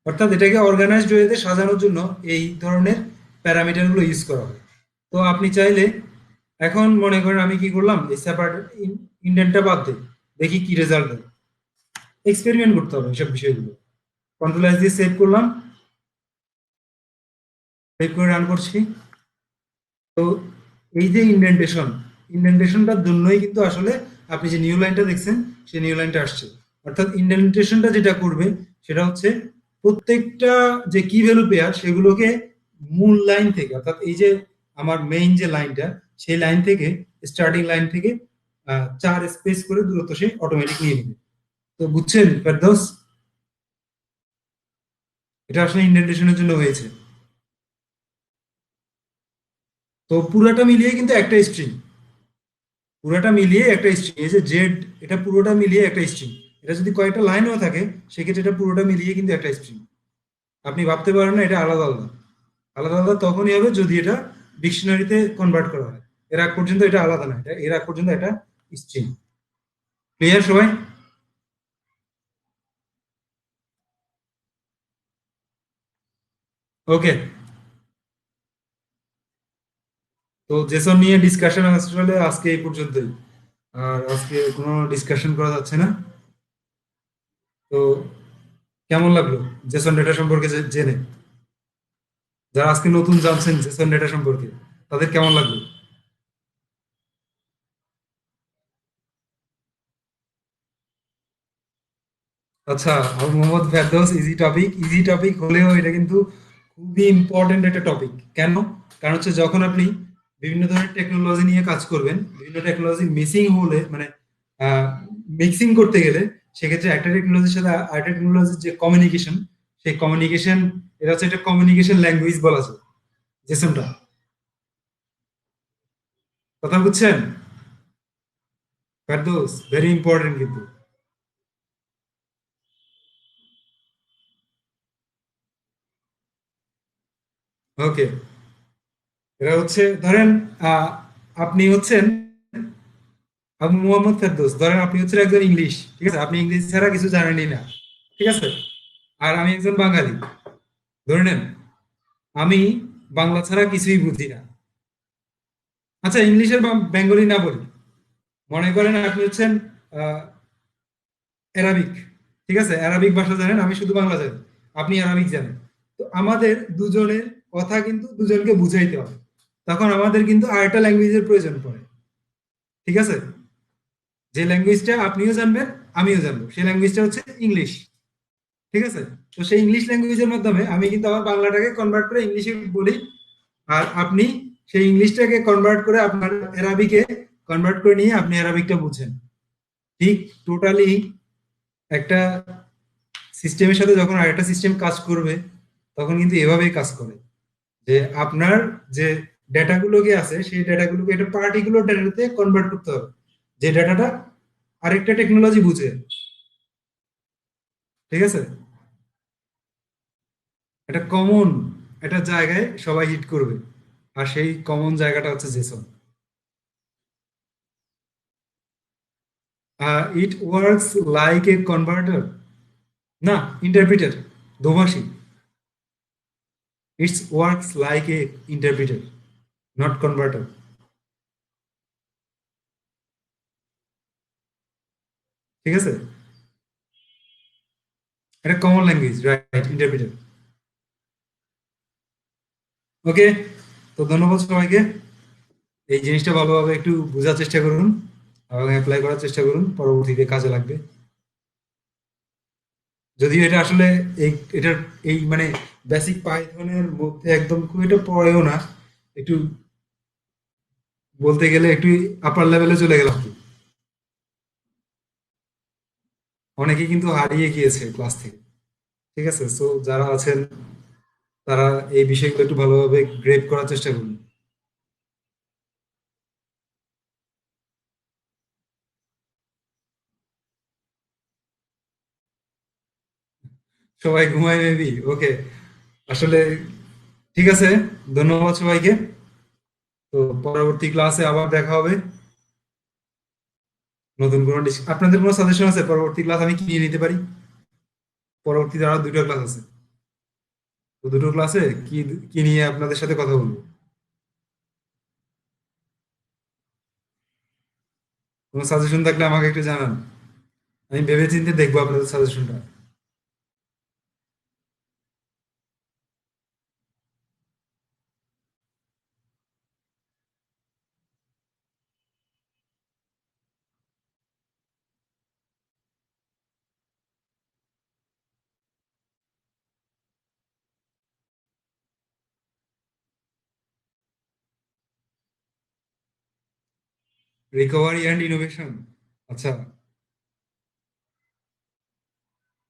অর্থাৎ এটাকে অর্গানাইজড ওয়েতে সাজানোর জন্য এই ধরনের প্যারামিটার গুলো ইউজ করা হয়। তো আপনি চাইলে, এখন মনে করেন আমি কি করলাম, এই সেপারেট ইন্ডেন্টটা বাদ দিই, দেখি কি রেজাল্ট দেয়। এক্সপেরিমেন্ট করতে হবে এইসব বিষয়গুলো। কন্ট্রোল এস দিয়ে সেভ করলাম, সেভ করে রান করছি। তো এই যে ইন্ডেন্টেশন, ইন্ডেন্টেশনটার জন্যই কিন্তু আসলে আপনি যে নিউ লাইনটা দেখছেন, সেই নিউ লাইনটা আসছে। অর্থাৎ ইন্ডেন্টেশনটা যেটা করবে সেটা হচ্ছে প্রত্যেকটা যে কি ভ্যালু পেয়ার সেগুলোকে মূল লাইন থেকে, অর্থাৎ এই যে আমার মেইন যে লাইনটা, সেই লাইন থেকে, স্টার্টিং লাইন থেকে 4 স্পেস করে দূরত্ব সে অটোমেটিক নিয়ে নেবে। তো বুঝছেন ফেরদৌস, এটা আসলে ইন্ডেন্টেশনের জন্য হয়েছে। তো পুরাটা মিলিয়ে কিন্তু একটা স্ট্রিং, পুরোটা মিলিয়ে একটা স্ট্রিং, এই যে জেড, এটা পুরোটা মিলিয়ে একটা স্ট্রিং। এটা যদি কয়েকটা লাইনও থাকে, সেক্ষেত্রে এটা পুরোটা মিলিয়ে কিন্তু একটা স্ট্রিং। আপনি ভাবতে পারেন না এটা আলাদা আলাদা। আলাদা আলাদা তখনই হবে যদি এটা ডিকশনারিতে কনভার্ট করা হয়। এর আগ পর্যন্ত এটা আলাদা না, এটা এর আগ পর্যন্ত একটা স্ট্রিং। ক্লিয়ার সবাই? ওকে। তো জেসন নিয়ে ডিসকাশন আসলে আজকে এই পর্যন্তই। আর আজকে কোনো ডিসকাশন করা যাচ্ছে না। তো কেমন লাগলো জেসন ডেটা সম্পর্কে জেনে? যারা আজকে নতুন জানছেন জেসন ডেটা সম্পর্কে, তাদের কেমন লাগলো? আচ্ছা, Abu Mohammad Ferdous, easy topic, easy topic হলেও এটা কিন্তু খুবই ইম্পর্টেন্ট একটা টপিক। কেন? কারণ হচ্ছে যখন আপনি বিভিন্ন ধরনের টেকনোলজি নিয়ে কাজ করবেন, বিভিন্ন টেকনোলজি মিসিং হলে মানে মিক্সিং করতে গেলে, সেক্ষেত্রে একটা টেকনোলজির সাথে আরেকটা টেকনোলজির যে কমিউনিকেশন, সেই কমিউনিকেশন, এটা হচ্ছে একটা কমিউনিকেশন ল্যাঙ্গুয়েজ বলা যায় জেসনটা। কথা বুঝছেন ফেরদৌস? ভেরি ইম্পর্টেন্ট কিন্তু। ওকে, এটা হচ্ছে ধরেন আহ, আপনি হচ্ছেন আবু মোহাম্মদ ফেরদৌস, ধরেন আপনি হচ্ছেন একজন ইংলিশ, ঠিক আছে, আপনি ইংলিশ ছাড়া কিছু জানেনই না, ঠিক আছে। আর আমি একজন বাঙালি, ধরে নেন আমি বাংলা ছাড়া কিছুই বুঝি না। আচ্ছা, ইংলিশের বা বেঙ্গলি না বলি, মনে করেন আপনি হচ্ছেন আহ অ্যারাবিক, ঠিক আছে, অ্যারাবিক ভাষা জানেন, আমি শুধু বাংলা জানি, আপনি অ্যারাবিক জানেন। তো আমাদের দুজনের কথা কিন্তু দুজনকে বুঝাইতে হবে, তখন আমাদের কিন্তু আরেকটা ল্যাঙ্গুয়েজের প্রয়োজন পড়ে। ঠিক আছে, যে ল্যাঙ্গুয়েজটা আপনিও জানবেন, আমিও জানবো, সেই ল্যাঙ্গুয়েজটা হচ্ছে ইংলিশ। ঠিক আছে, তো সেই ইংলিশ ল্যাঙ্গুয়েজের মাধ্যমে আমি কিন্তু আমার বাংলাটাকে কনভার্ট করে ইংলিশে বলি, আর আপনি সেই ইংলিশটাকে কনভার্ট করে আপনার অ্যারাবিকে কনভার্ট করে নিয়ে আপনি অ্যারাবিকটা বুঝেন। ঠিক টোটালি একটা সিস্টেমের সাথে যখন আরেকটা সিস্টেম কাজ করবে, তখন কিন্তু এভাবেই কাজ করে, যে আপনার যে ডেটাগুলোকে আছে সেই ডেটাগুলোকে একটা পার্টিকুলার ডেটাতে কনভার্ট করতে হবে, যে ডেটাটা আরেকটা টেকনোলজি বুঝে। ঠিক আছে, এটা কমন একটা জায়গায় সবাই হিট করবে, আর সেই কমন জায়গাটা হচ্ছে JSON. It works like a converter, না, ইন্টারপ্রিটার, দোভাষী। It's works like a interpreter, not converter. ঠিক আছে, এটা common language, right, interpreter. Okay, তো ধন্যবাদ সবাইকে। এই জিনিসটা ভালোভাবে একটু বোঝার চেষ্টা করুন এবং অ্যাপ্লাই করার চেষ্টা করুন, পরবর্তীতে কাজে লাগবে। যদিও এটা আসলে এই এটার এই মানে বেসিক পাইথনের মধ্যে একদম খুব এটা পড়েও না, একটু বলতে গেলে একটু আপার লেভেলে চলে গেলাম কি। অনেকে কিন্তু হারিয়ে গিয়েছে ক্লাস থেকে। ঠিক আছে, সো যারা আছেন তারা এই বিষয়গুলো একটু ভালোভাবে গ্রেড করার চেষ্টা করুন। সবাই ঘুমায় মেবি, ওকে। আসলে ঠিক আছে, ধন্যবাদ সবাইকে। তো পরবর্তী ক্লাসে আবার দেখা হবে। নতুন কোনো আপনাদের কোনো সাজেশন আছে পরবর্তী ক্লাস আমি কি নিয়ে নিতে পারি? পরবর্তীতে আরো দুটো ক্লাস আছে, তো দুটো ক্লাসে কি কি নিয়ে আপনাদের সাথে কথা বলবো? কোনো সাজেশন থাকলে আমাকে একটু জানান, আমি ভেবে চিন্তে দেখবো আপনাদের সাজেশনটা। রিকভারি অ্যান্ড ইনোভেশন, আচ্ছা।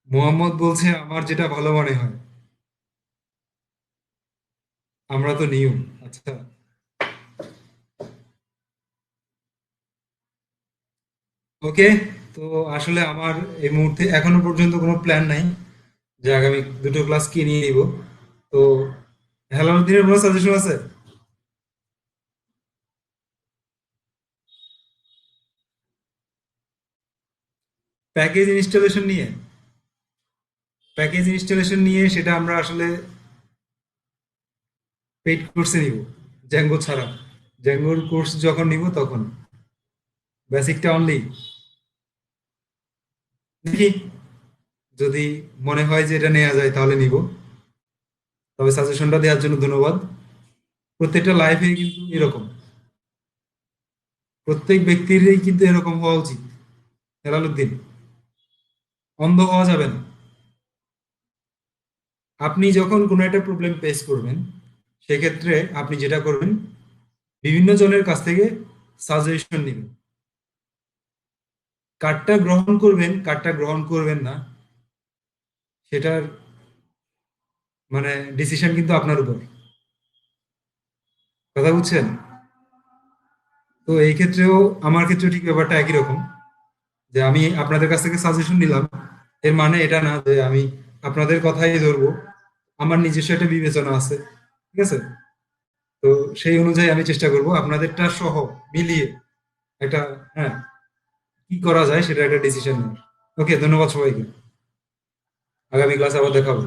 মোহাম্মদ বলছে আমার যেটা ভালো মনে হয়। আমরা তো নিয়ম, আচ্ছা। ওকে, তো আসলে আমার এই মুহূর্তে এখনো পর্যন্ত কোনো প্ল্যান নাই যে আগামী দুটো ক্লাস কি নিয়ে নিব। তো হেলালুদ্দিনের কোনো সাজেশন আছে? প্যাকেজ ইনস্টলেশন নিয়ে, প্যাকেজ ইনস্টলেশন নিয়ে সেটা আমরা আসলে পেইড কোর্সে নিব, জ্যাঙ্গো ছাড়া। জ্যাঙ্গোর কোর্স যখন নিব তখন বেসিকটা অনলি দেখি, যদি মনে হয় যে এটা নেওয়া যায় তাহলে নিব। তবে সাজেশনটা দেওয়ার জন্য ধন্যবাদ। প্রত্যেকটা লাইফে কিন্তু এরকম, প্রত্যেক ব্যক্তিরই কিন্তু এরকম হওয়া উচিত। হেলালুদ্দিন, অন্ধ হওয়া যাবে না। আপনি যখন কোনো একটা প্রবলেম ফেস করবেন, সেক্ষেত্রে আপনি যেটা করবেন, বিভিন্ন জনের কাছ থেকে সাজেশন নেবেন। কার্ডটা গ্রহণ করবেন, কার্ডটা গ্রহণ করবেন না, সেটার মানে ডিসিশন কিন্তু আপনার উপর। কথা বুঝছেন? তো এই ক্ষেত্রেও আমার ক্ষেত্রেও ঠিক ব্যাপারটা একই রকম, যে আমি আপনাদের কাছ থেকে সাজেশন নিলাম, এর মানে এটা না যে আমি আপনাদের কথাই ধরবো। আমার নিজস্ব একটা বিবেচনা আছে। ঠিক আছে, তো সেই অনুযায়ী আমি চেষ্টা করব আপনাদেরটা সহ মিলিয়ে একটা, হ্যাঁ, কি করা যায় সেটা একটা ডিসিশন নেওয়ার। ওকে, ধন্যবাদ সবাইকে। আগামী ক্লাসে আবার দেখা হবে।